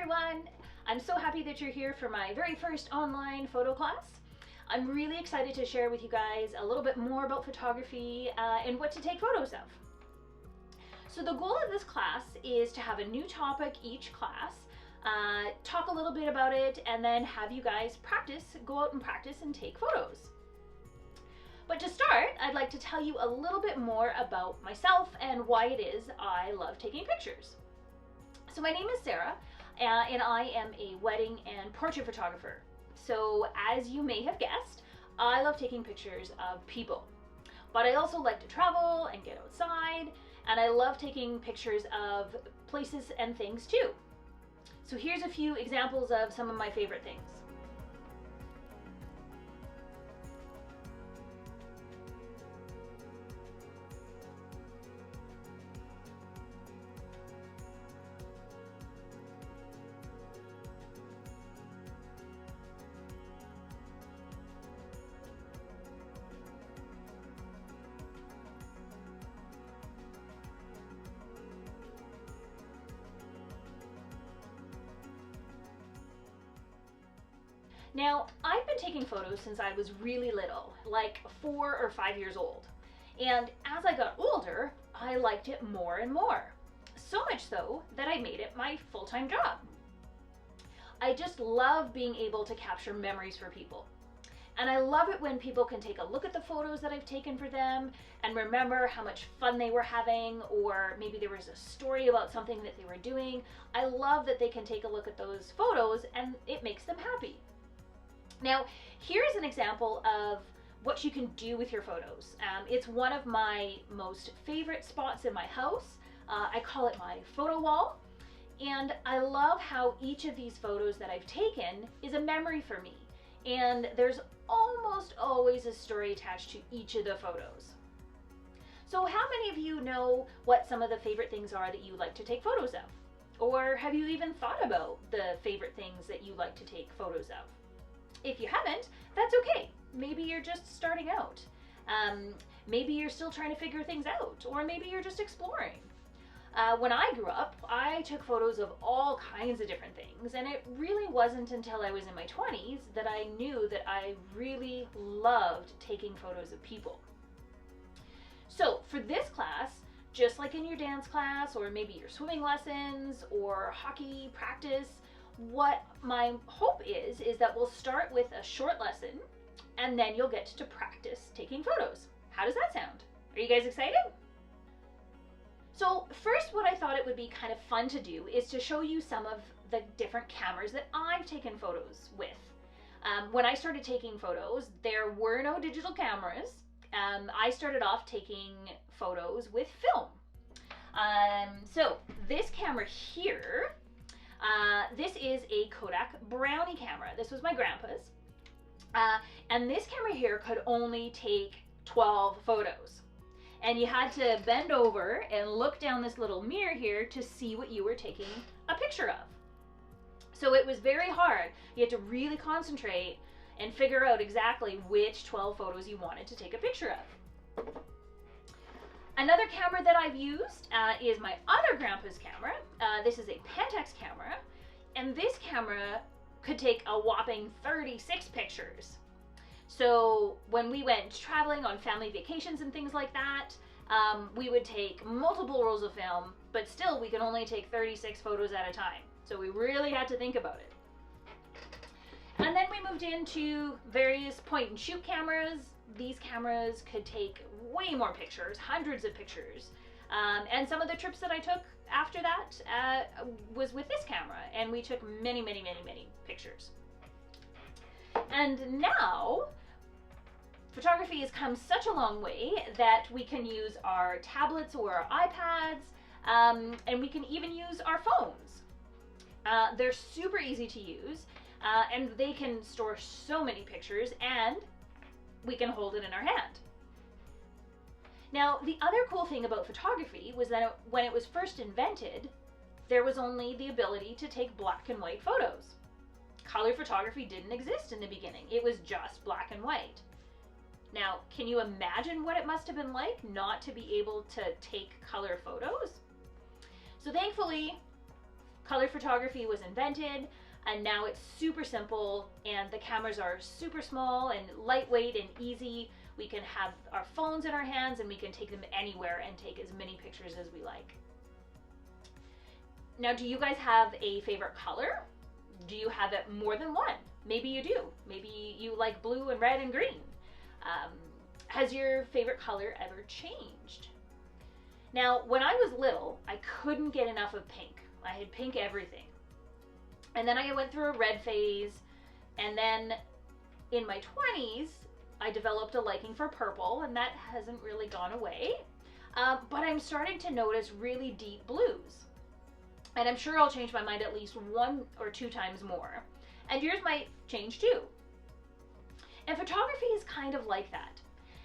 everyone! I'm so happy that you're here for my very first online photo class. I'm really excited to share with you guys a little bit more about photography and what to take photos of. So the goal of this class is to have a new topic each class, talk a little bit about it, and then have you guys go out and practice and take photos. But to start, I'd like to tell you a little bit more about myself and why it is I love taking pictures. So my name is Sarah, and I am a wedding and portrait photographer. So as you may have guessed, I love taking pictures of people. But I also like to travel and get outside, and I love taking pictures of places and things too. So here's a few examples of some of my favorite things. Now, I've been taking photos since I was really little, like 4 or 5 years old. And as I got older, I liked it more and more. So much so that I made it my full-time job. I just love being able to capture memories for people. And I love it when people can take a look at the photos that I've taken for them and remember how much fun they were having, or maybe there was a story about something that they were doing. I love that they can take a look at those photos and it makes them happy. Now, here's an example of what you can do with your photos. It's one of my most favorite spots in my house. I call it my photo wall. And I love how each of these photos that I've taken is a memory for me. And there's almost always a story attached to each of the photos. So how many of you know what some of the favorite things are that you like to take photos of? Or have you even thought about the favorite things that you like to take photos of? If you haven't, that's okay. Maybe you're just starting out. Maybe you're still trying to figure things out, or maybe you're just exploring. When I grew up, I took photos of all kinds of different things, and it really wasn't until I was in my 20s that I knew that I really loved taking photos of people. So for this class, just like in your dance class, or maybe your swimming lessons, or hockey practice, what my hope is that we'll start with a short lesson and then you'll get to practice taking photos. How does that sound? Are you guys excited? So first, what I thought it would be kind of fun to do is to show you some of the different cameras that I've taken photos with. When I started taking photos, there were no digital cameras. I started off taking photos with film. So this camera here, this is a Kodak Brownie camera. This was my grandpa's. And this camera here could only take 12 photos. And you had to bend over and look down this little mirror here to see what you were taking a picture of. So it was very hard. You had to really concentrate and figure out exactly which 12 photos you wanted to take a picture of. Another camera that I've used is my other grandpa's camera. This is a Pentax camera, and this camera could take a whopping 36 pictures. So when we went traveling on family vacations and things like that, we would take multiple rolls of film, but still we could only take 36 photos at a time. So we really had to think about it. And then we moved into various point and shoot cameras. These cameras could take way more pictures, hundreds of pictures. And some of the trips that I took after that was with this camera, and we took many, many, many, many pictures. And now, photography has come such a long way that we can use our tablets or our iPads, and we can even use our phones. They're super easy to use, and they can store so many pictures, and we can hold it in our hand. Now, the other cool thing about photography was that when it was first invented, there was only the ability to take black and white photos. Color photography didn't exist in the beginning. It was just black and white. Now, can you imagine what it must have been like not to be able to take color photos? So thankfully, Color photography was invented, and now it's super simple, and the cameras are super small and lightweight and easy. We can have our phones in our hands and we can take them anywhere and take as many pictures as we like. Now, do you guys have a favorite color? Do you have it more than one? Maybe you do. Maybe you like blue and red and green. Has your favorite color ever changed? Now, when I was little, I couldn't get enough of pink. I had pink everything. And then I went through a red phase, and then in my 20s, I developed a liking for purple, and that hasn't really gone away. But I'm starting to notice really deep blues. And I'm sure I'll change my mind at least 1 or 2 times more. And yours might change too. And photography is kind of like that.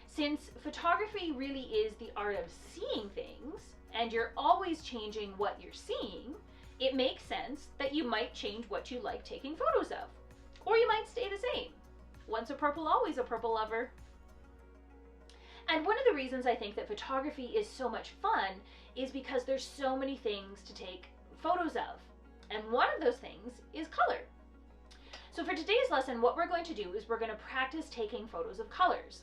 Since photography really is the art of seeing things, and you're always changing what you're seeing, it makes sense that you might change what you like taking photos of. Or you might stay the same. Once a purple, always a purple lover. And one of the reasons I think that photography is so much fun is because there's so many things to take photos of. And one of those things is color. So for today's lesson, what we're going to do is we're going to practice taking photos of colors.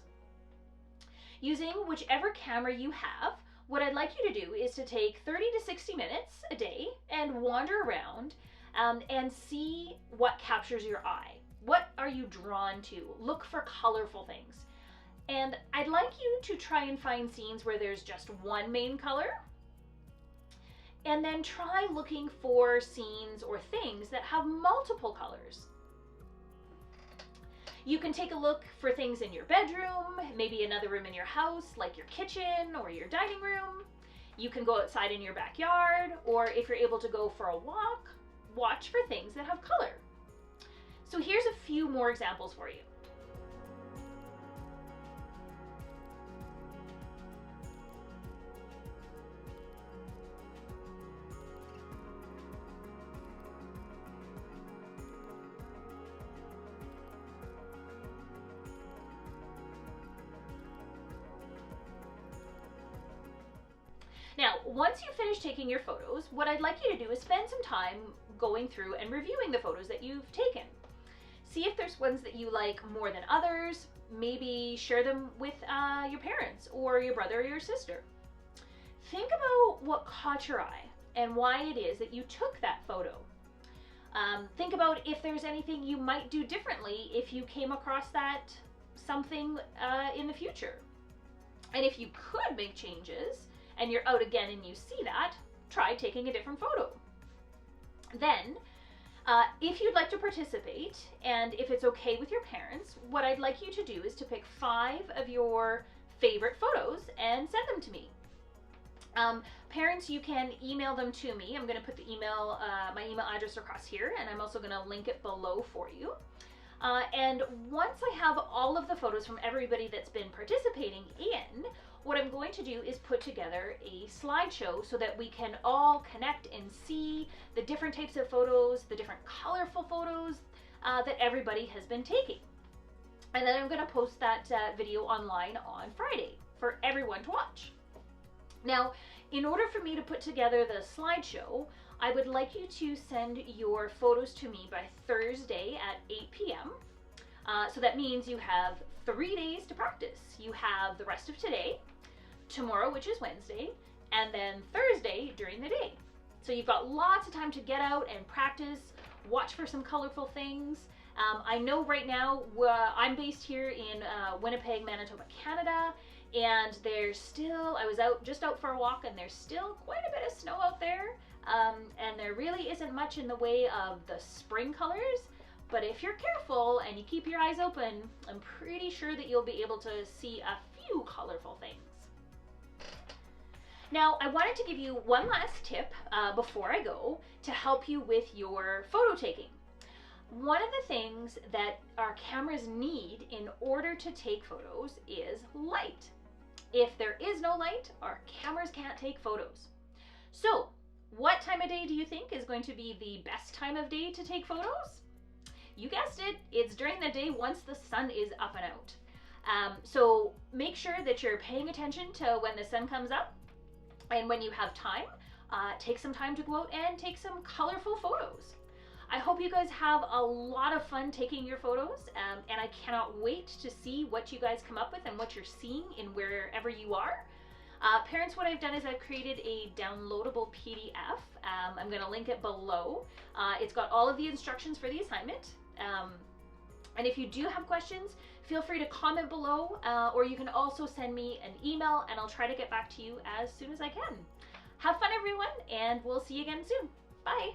Using whichever camera you have, what I'd like you to do is to take 30 to 60 minutes a day and wander around and see what captures your eye. What are you drawn to? Look for colorful things. And I'd like you to try and find scenes where there's just one main color. And then try looking for scenes or things that have multiple colors. You can take a look for things in your bedroom, maybe another room in your house, like your kitchen or your dining room. You can go outside in your backyard, or if you're able to go for a walk, watch for things that have color. So here's a few more examples for you. Now, once you finish taking your photos, what I'd like you to do is spend some time going through and reviewing the photos that you've taken. See if there's ones that you like more than others. Maybe share them with your parents or your brother or your sister. Think about what caught your eye and why it is that you took that photo. Think about if there's anything you might do differently if you came across that something in the future. And if you could make changes, and you're out again and you see that, try taking a different photo. Then, if you'd like to participate, and if it's okay with your parents, what I'd like you to do is to pick 5 of your favorite photos and send them to me. Parents, you can email them to me. I'm going to put the email, my email address across here, and I'm also going to link it below for you. And once I have all of the photos from everybody that's been participating in, what I'm going to do is put together a slideshow so that we can all connect and see the different types of photos, the different colorful photos that everybody has been taking. And then I'm going to post that video online on Friday for everyone to watch. Now, in order for me to put together the slideshow, I would like you to send your photos to me by Thursday at 8 p.m. So that means you have 3 days to practice. You have the rest of today, tomorrow, which is Wednesday, and then Thursday during the day. So you've got lots of time to get out and practice, watch for some colorful things. I know right now I'm based here in Winnipeg, Manitoba, Canada, and there's still, I was just out for a walk, and there's still quite a bit of snow out there, and there really isn't much in the way of the spring colors. But if you're careful and you keep your eyes open, I'm pretty sure that you'll be able to see a few colorful things. Now, I wanted to give you one last tip before I go to help you with your photo taking. One of the things that our cameras need in order to take photos is light. If there is no light, our cameras can't take photos. So, what time of day do you think is going to be the best time of day to take photos? You guessed it, it's during the day once the sun is up and out. So make sure that you're paying attention to when the sun comes up, and when you have time, take some time to go out and take some colorful photos. I hope you guys have a lot of fun taking your photos, and I cannot wait to see what you guys come up with and what you're seeing in wherever you are. Parents, what I've done is I've created a downloadable PDF. I'm going to link it below. It's got all of the instructions for the assignment. And if you do have questions, feel free to comment below, or you can also send me an email and I'll try to get back to you as soon as I can. Have fun, everyone, and we'll see you again soon. Bye.